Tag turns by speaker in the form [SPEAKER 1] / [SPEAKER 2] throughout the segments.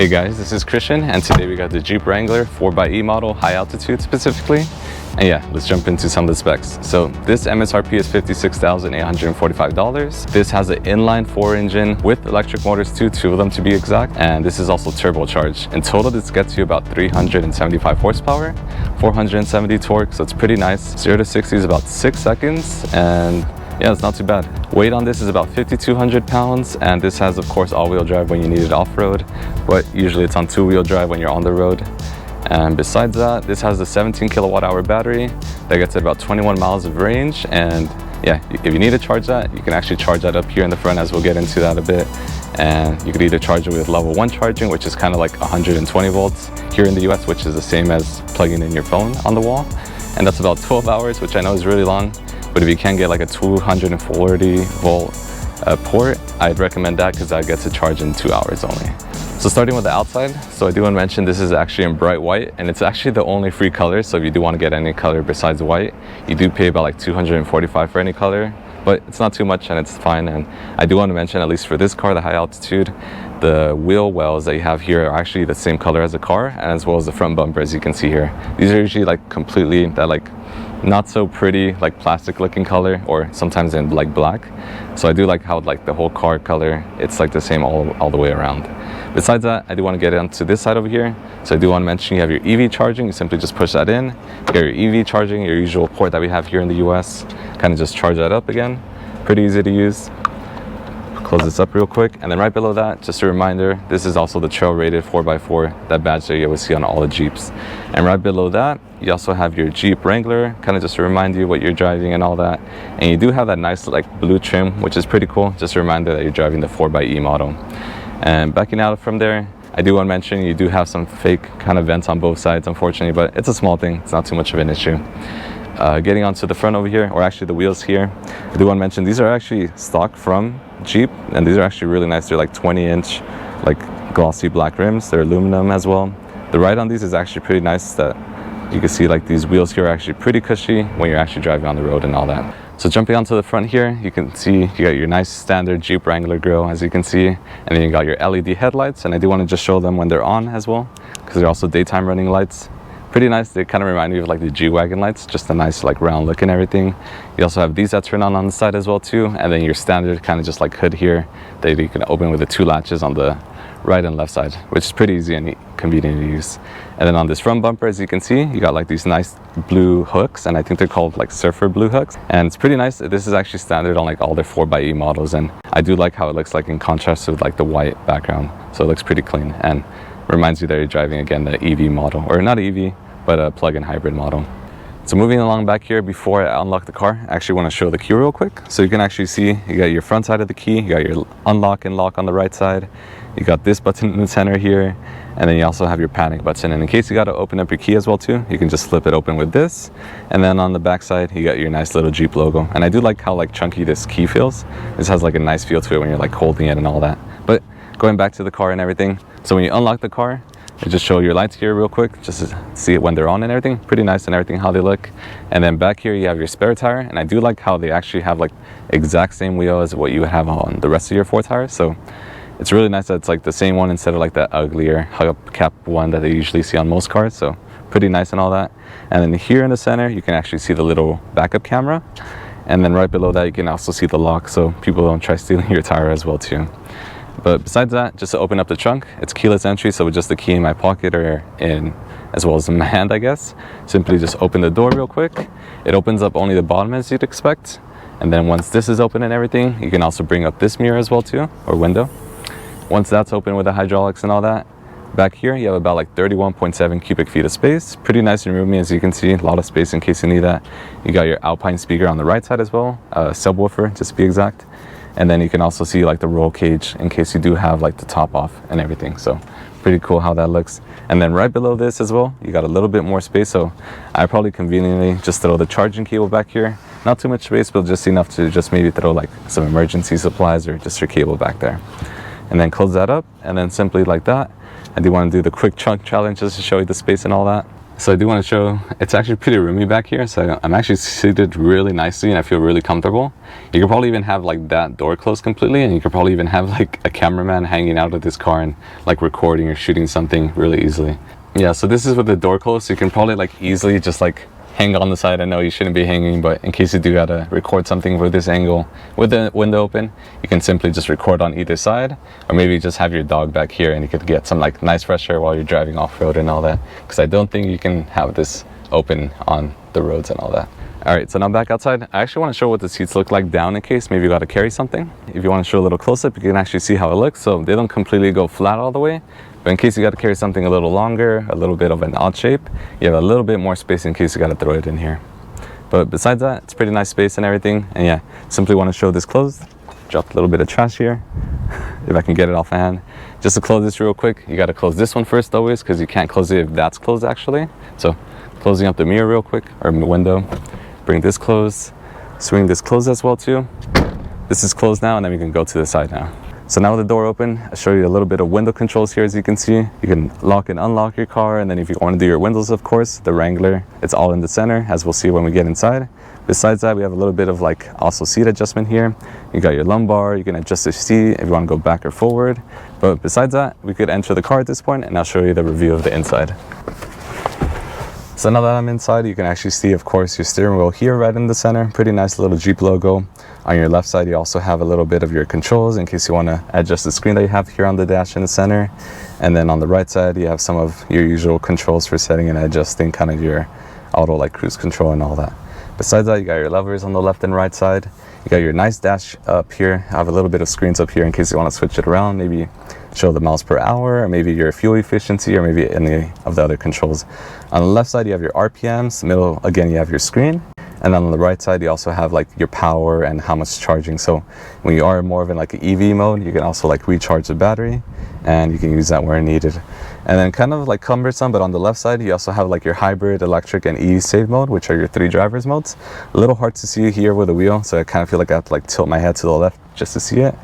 [SPEAKER 1] Hey guys, this is Christian, and today we got the Jeep Wrangler 4xe model, high altitude specifically. And yeah, let's jump into some of the specs. So this MSRP is $56,845. This has an inline 4 engine with electric motors too, 2 of them to be exact. And this is also turbocharged. In total, this gets you about 375 horsepower, 470 torque, so it's pretty nice. 0 to 60 is about 6 seconds, and yeah, it's not too bad. Weight on this is about 5,200 pounds, and this has, of course, all-wheel drive when you need it off-road, but usually it's on 2-wheel drive when you're on the road. And besides that, this has a 17 kilowatt-hour battery that gets about 21 miles of range. And yeah, if you need to charge that, you can actually charge that up here in the front, as we'll get into that a bit. And you could either charge it with level 1 charging, which is kind of like 120 volts here in the US, which is the same as plugging in your phone on the wall. And that's about 12 hours, which I know is really long. But if you can get like a 240 volt port, I'd recommend that, because that gets a charge in 2 hours only. So starting with the outside, so I do want to mention this is actually in bright white, and it's actually the only free color. So if you do want to get any color besides white, you do pay about like $245 for any color, but it's not too much and it's fine. And I do want to mention, at least for this car, the high altitude, the wheel wells that you have here are actually the same color as the car, and as well as the front bumper, as you can see here. These are usually like completely that like not so pretty, like plastic looking color, or sometimes in like black. So I do like how like the whole car color, it's like the same all the way around. Besides that, I do want to get onto this side over here. So I do want to mention you have your EV charging. You simply just push that in. You get your EV charging, your usual port that we have here in the US. Kind of just charge that up again. Pretty easy to use. Close this up real quick. And then right below that, just a reminder, this is also the trail rated 4x4, that badge that you always see on all the Jeeps. And right below that, you also have your Jeep Wrangler, kind of just to remind you what you're driving and all that. And you do have that nice like blue trim, which is pretty cool. Just a reminder that you're driving the 4xe model. And backing out from there, I do want to mention you do have some fake kind of vents on both sides, unfortunately, but it's a small thing. It's not too much of an issue. Getting onto the front over here, or actually the wheels here, I do want to mention these are actually stock from Jeep, and these are actually really nice. They're like 20-inch, like glossy black rims. They're aluminum as well. The ride on these is actually pretty nice. That you can see like these wheels here are actually pretty cushy when you're actually driving on the road and all that. So jumping onto the front here, you can see you got your nice standard Jeep Wrangler grille, as you can see, and then you got your LED headlights, and I do want to just show them when they're on as well, because they're also daytime running lights. Pretty nice. They kind of remind me of like the G-Wagon lights, just a nice like round look and everything. You also have these that turn on the side as well too, and then your standard kind of just like hood here that you can open with the 2 latches on the right and left side, which is pretty easy and convenient to use. And then on this front bumper, as you can see, you got like these nice blue hooks, and I think they're called like surfer blue hooks, and it's pretty nice. This is actually standard on like all their 4xe models, and I do like how it looks like in contrast with like the white background, so it looks pretty clean and reminds you that you're driving again the EV model, or not EV, but a plug-in hybrid model. So moving along back here, before I unlock the car, I actually want to show the key real quick. So you can actually see you got your front side of the key, you got your unlock and lock on the right side, you got this button in the center here, and then you also have your panic button. And in case you got to open up your key as well too, you can just flip it open with this. And then on the back side, you got your nice little Jeep logo. And I do like how like chunky this key feels. This has like a nice feel to it when you're like holding it and all that. But going back to the car and everything, so when you unlock the car, I just show your lights here real quick, just to see it when they're on and everything. Pretty nice and everything, how they look. And then back here you have your spare tire, and I do like how they actually have like exact same wheel as what you have on the rest of your 4 tires. So it's really nice that it's like the same one instead of like that uglier hubcap one that they usually see on most cars. So pretty nice and all that. And then here in the center, you can actually see the little backup camera. And then right below that, you can also see the lock, so people don't try stealing your tire as well too. But besides that, just to open up the trunk, it's keyless entry, so with just the key in my pocket or in, as well as in my hand, I guess. Simply just open the door real quick. It opens up only the bottom, as you'd expect. And then once this is open and everything, you can also bring up this mirror as well too, or window. Once that's open with the hydraulics and all that, back here you have about like 31.7 cubic feet of space. Pretty nice and roomy, as you can see, a lot of space in case you need that. You got your Alpine speaker on the right side as well, subwoofer just to be exact. And then you can also see like the roll cage in case you do have like the top off and everything. So pretty cool how that looks. And then right below this as well, you got a little bit more space. So I probably conveniently just throw the charging cable back here. Not too much space, but just enough to just maybe throw like some emergency supplies or just your cable back there. And then close that up, and then simply like that. I do want to do the quick chunk challenge just to show you the space and all that. So I do want to show, it's actually pretty roomy back here, so I'm actually seated really nicely and I feel really comfortable. You could probably even have like that door closed completely, and you could probably even have like a cameraman hanging out of this car and like recording or shooting something really easily. Yeah, so this is with the door closed, so you can probably like easily just like hang on the side. I know you shouldn't be hanging, but in case you do gotta record something with this angle with the window open, you can simply just record on either side, or maybe just have your dog back here and you could get some like nice fresh air while you're driving off-road and all that, because I don't think you can have this open on the roads and all that. All right, so now back outside, I actually want to show what the seats look like down in case maybe you got to carry something. If you want to show a little close-up, you can actually see how it looks. So they don't completely go flat all the way, but in case you got to carry something a little longer, a little bit of an odd shape, you have a little bit more space in case you got to throw it in here. But besides that, it's pretty nice space and everything. And yeah, simply want to show this closed. Drop a little bit of trash here, if I can get it off my hand. Just to close this real quick, you got to close this one first always, because you can't close it if that's closed actually. So closing up the mirror real quick, or the window. Bring this closed, swing this closed as well too. This is closed now, and then we can go to the side now. So now with the door open, I'll show you a little bit of window controls here. As you can see, you can lock and unlock your car, and then if you want to do your windows, of course, the Wrangler, it's all in the center, as we'll see when we get inside. Besides that, we have a little bit of like also seat adjustment here. You got your lumbar, you can adjust the seat if you want to go back or forward. But besides that, we could enter the car at this point, and I'll show you the review of the inside. So now that I'm inside, you can actually see, of course, your steering wheel here right in the center. Pretty nice little Jeep logo. On your left side, you also have a little bit of your controls in case you want to adjust the screen that you have here on the dash in the center. And then on the right side, you have some of your usual controls for setting and adjusting kind of your auto like cruise control and all that. Besides that, you got your levers on the left and right side. You got your nice dash up here. I have a little bit of screens up here in case you want to switch it around, maybe show the miles per hour, or maybe your fuel efficiency, or maybe any of the other controls. On the left side, you have your RPMs. Middle, again, you have your screen. And then on the right side, you also have like your power and how much charging. So when you are more of in like an EV mode, you can also like recharge the battery, and you can use that where needed. And then kind of like cumbersome, but on the left side, you also have like your hybrid, electric, and e-save mode, which are your 3 drivers modes. A little hard to see here with the wheel, so I kind of feel like I have to like tilt my head to the left just to see it.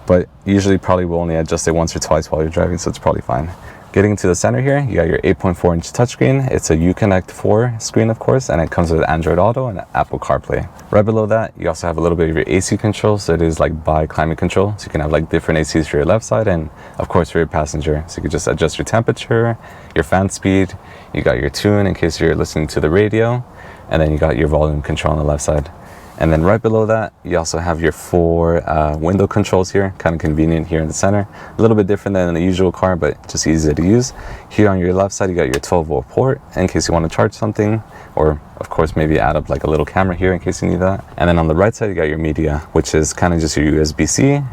[SPEAKER 1] But usually probably will only adjust it once or twice while you're driving, so it's probably fine. Getting to the center here, you got your 8.4-inch touchscreen. It's a Uconnect 4 screen, of course, and it comes with Android Auto and Apple CarPlay. Right below that, you also have a little bit of your AC control, so it is like by climate control. So you can have like different ACs for your left side and, of course, for your passenger. So you can just adjust your temperature, your fan speed. You got your tune in case you're listening to the radio, and then you got your volume control on the left side. And then right below that, you also have your 4 window controls here, kind of convenient here in the center. A little bit different than the usual car, but just easy to use. Here on your left side, you got your 12-volt port in case you want to charge something, or of course maybe add up like a little camera here in case you need that. And then on the right side, you got your media, which is kind of just your USB-C,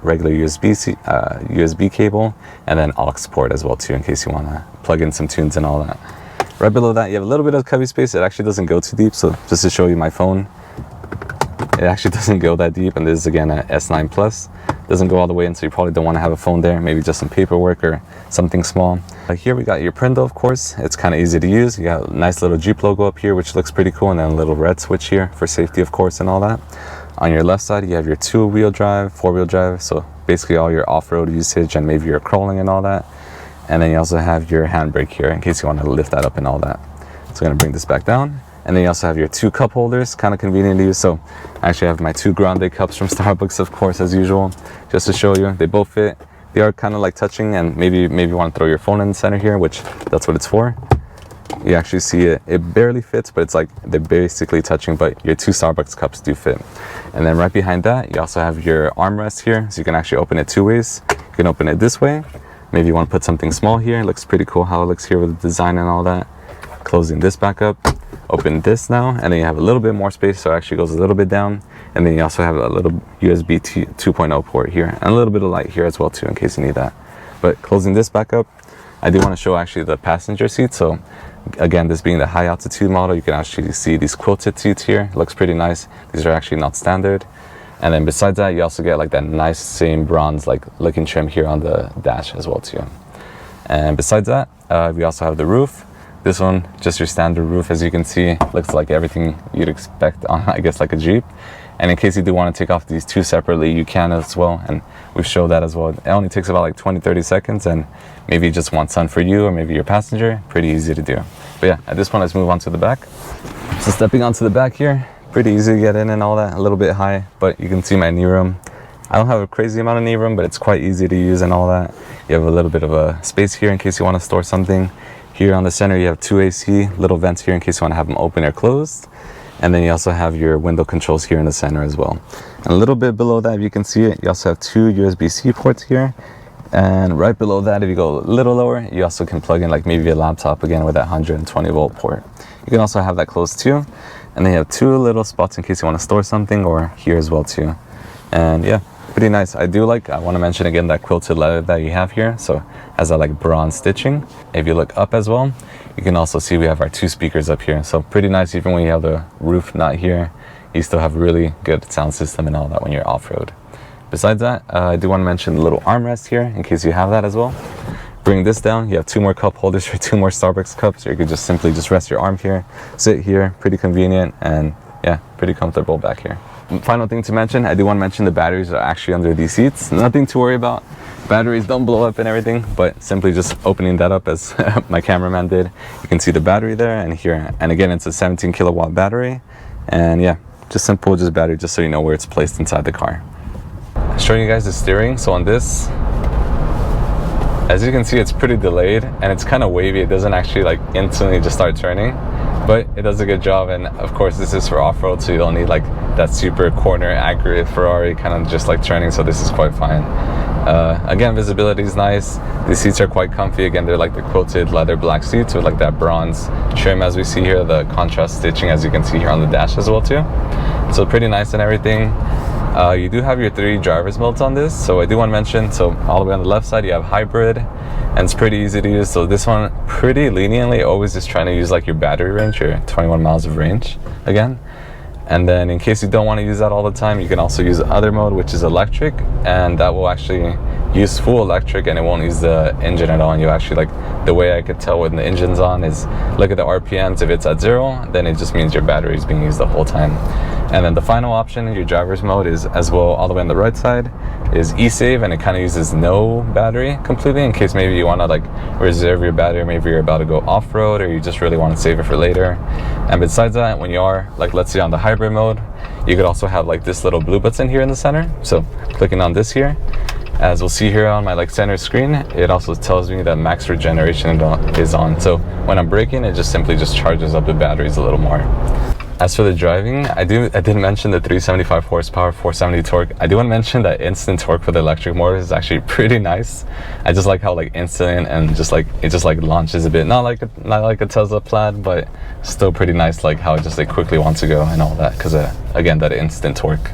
[SPEAKER 1] regular USB cable, and then aux port as well too, in case you want to plug in some tunes and all that. Right below that, you have a little bit of cubby space. It actually doesn't go too deep, so just to show you my phone, it actually doesn't go that deep, and this is again a S9 Plus. Doesn't go all the way in, so you probably don't want to have a phone there, maybe just some paperwork or something small. Here we got your Prindle, of course. It's kind of easy to use. You got a nice little Jeep logo up here, which looks pretty cool, and then a little red switch here for safety, of course, and all that. On your left side, you have your 2-wheel drive, 4-wheel drive, so basically all your off-road usage and maybe your crawling and all that. And then you also have your handbrake here in case you want to lift that up and all that. So I'm going to bring this back down. And then you also have your 2 cup holders, kind of convenient to use. So I actually have my 2 Grande cups from Starbucks, of course, as usual, just to show you. They both fit. They are kind of like touching, and maybe you want to throw your phone in the center here, which that's what it's for. You actually see it barely fits, but it's like they're basically touching, but your 2 Starbucks cups do fit. And then right behind that, you also have your armrest here, so you can actually open it 2 ways. You can open it this way. Maybe you want to put something small here. It looks pretty cool how it looks here with the design and all that. Closing this back up. Open this now, and then you have a little bit more space, so it actually goes a little bit down. And then you also have a little USB 2.0 port here, and a little bit of light here as well too, in case you need that. But closing this back up, I do want to show actually the passenger seat. So again, this being the high altitude model, you can actually see these quilted seats here. It looks pretty nice. These are actually not standard. And then besides that, you also get like that nice same bronze like looking trim here on the dash as well too. And besides that, we also have the roof. This one, just your standard roof, as you can see, looks like everything you'd expect on, I guess, like a Jeep. And in case you do want to take off these 2 separately, you can as well, and we've showed that as well. It only takes about like 20-30 seconds, and maybe just want sun for you or maybe your passenger. Pretty easy to do. But yeah, at this point, let's move on to the back. So stepping onto the back here, pretty easy to get in and all that, a little bit high, but you can see my knee room. I don't have a crazy amount of knee room, but it's quite easy to use and all that. You have a little bit of a space here in case you want to store something. Here on the center, you have 2 AC, little vents here in case you want to have them open or closed. And then you also have your window controls here in the center as well. And a little bit below that, if you can see it, you also have 2 USB-C ports here. And right below that, if you go a little lower, you also can plug in like maybe a laptop again with that 120 volt port. You can also have that closed too. And then you have 2 little spots in case you want to store something, or here as well too. And yeah, pretty nice. I want to mention again that quilted leather that you have here. So it has that like bronze stitching. If you look up as well, you can also see we have our 2 speakers up here. So pretty nice, even when you have the roof not here, you still have really good sound system and all that when you're off-road. Besides that, I do want to mention the little armrest here in case you have that as well. Bring this down, you have 2 more cup holders for 2 more Starbucks cups, or you could just simply just rest your arm here, sit here, pretty convenient, and yeah, pretty comfortable back here. Final thing to mention, I do want to mention the batteries are actually under these seats. Nothing to worry about. Batteries don't blow up and everything, but simply just opening that up as my cameraman did. You can see the battery there and here. And again, it's a 17 kilowatt battery. And yeah, just simple, just battery, just so you know where it's placed inside the car. Showing you guys the steering. So on this, as you can see, it's pretty delayed and it's kind of wavy. It doesn't actually like instantly just start turning, but it does a good job. And of course, this is for off-road, so you don't need like that super corner accurate Ferrari kind of just like turning. So this is quite fine. Again, visibility is nice. These seats are quite comfy. Again, they're like the quilted leather black seats with like that bronze trim as we see here, the contrast stitching as you can see here on the dash as well too. So pretty nice and everything. You do have your 3 driver's modes on this, so I do want to mention, so all the way on the left side you have hybrid, and it's pretty easy to use. So this one, pretty leniently, always just trying to use like your battery range, your 21 miles of range again. And then in case you don't want to use that all the time, you can also use the other mode, which is electric, and that will actually use full electric and it won't use the engine at all. And you actually, like, the way I could tell when the engine's on is look at the RPMs. If it's at 0, then it just means your battery is being used the whole time. And then the final option in your driver's mode is as well, all the way on the right side, is e-save, and it kind of uses no battery completely in case maybe you want to like reserve your battery, maybe you're about to go off-road or you just really want to save it for later. And besides that, when you are, like, let's say on the hybrid mode, you could also have like this little blue button here in the center. So clicking on this here, as we'll see here on my like center screen, it also tells me that max regeneration is on. So when I'm braking, it just simply just charges up the batteries a little more. As for the driving, I did mention the 375 horsepower, 470 torque. I do want to mention that instant torque for the electric motor is actually pretty nice. I just like how like instant and just like it just like launches a bit, not like a Tesla Plaid, but still pretty nice, like how it just like quickly wants to go and all that, because again, that instant torque.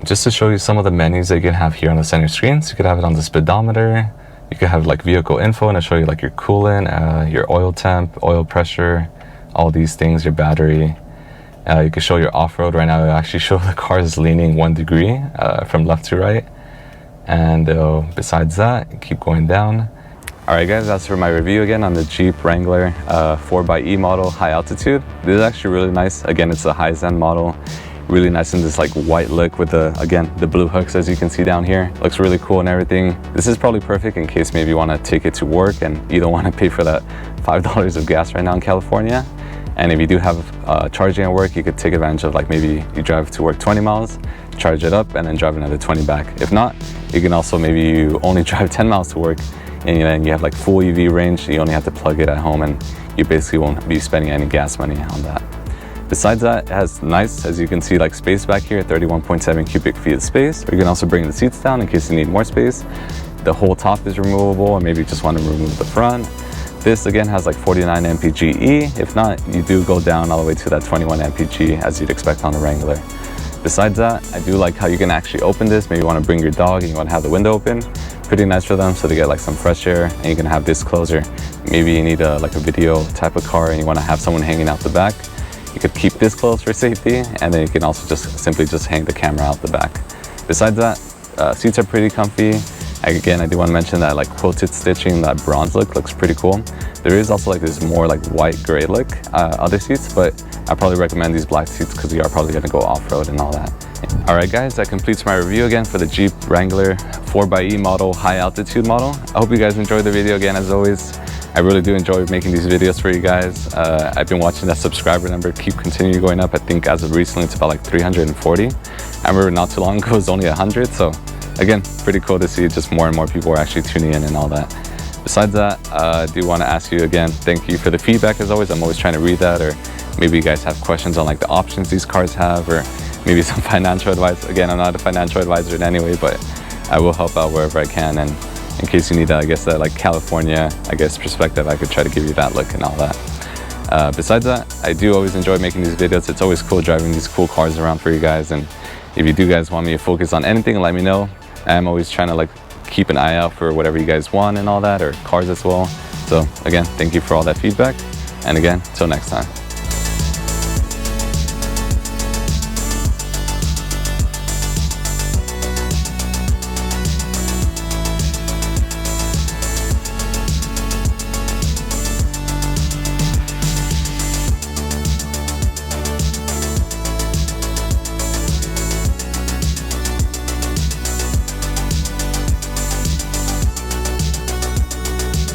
[SPEAKER 1] Just to show you some of the menus that you can have here on the center screen. So you could have it on the speedometer, you could have like vehicle info, and I'll show you like your coolant, your oil temp, oil pressure, all these things, your battery. You can show your off-road. Right now, it actually show the car is leaning 1 degree from left to right. And besides that, keep going down. All right, guys, that's for my review again on the Jeep Wrangler 4xe model high altitude. This is actually really nice. Again, it's a high-end model. Really nice in this like white look with the blue hooks, as you can see down here. Looks really cool and everything. This is probably perfect in case maybe you want to take it to work and you don't want to pay for that $5 of gas right now in California. And if you do have charging at work, you could take advantage of, like, maybe you drive to work 20 miles, charge it up, and then drive another 20 back. If not, you can also, maybe you only drive 10 miles to work, and then you have like full EV range. You only have to plug it at home, and you basically won't be spending any gas money on that. Besides that, it has nice, as you can see, like space back here, 31.7 cubic feet of space. Or you can also bring the seats down in case you need more space. The whole top is removable, and maybe you just want to remove the front. This again has like 49 MPGe. If not, you do go down all the way to that 21 MPG as you'd expect on the Wrangler. Besides that, I do like how you can actually open this. Maybe you want to bring your dog and you want to have the window open. Pretty nice for them, so they get like some fresh air, and you can have this closer. Maybe you need like a video type of car and you want to have someone hanging out the back. You could keep this closed for safety, and then you can also just simply just hang the camera out the back. Besides that, seats are pretty comfy. Again, I do want to mention that like quilted stitching, that bronze look looks pretty cool. There is also like this more like white gray look other seats, but I probably recommend these black seats because we are probably going to go off-road and all that. Alright guys, that completes my review again for the Jeep Wrangler 4xe model high altitude model. I hope you guys enjoyed the video again as always. I really do enjoy making these videos for you guys. I've been watching that subscriber number continue going up. I think as of recently it's about like 340. I remember not too long ago it was only 100. So again, pretty cool to see just more and more people are actually tuning in and all that. Besides that, I do want to ask you again, thank you for the feedback as always. I'm always trying to read that, or maybe you guys have questions on like the options these cars have, or maybe some financial advice. Again, I'm not a financial advisor in any way, but I will help out wherever I can. And in case you need that, I guess that like California, I guess perspective, I could try to give you that look and all that. Besides that, I do always enjoy making these videos. It's always cool driving these cool cars around for you guys. And if you do guys want me to focus on anything, let me know. I'm always trying to like keep an eye out for whatever you guys want and all that, or cars as well. So again, thank you for all that feedback. And again, till next time.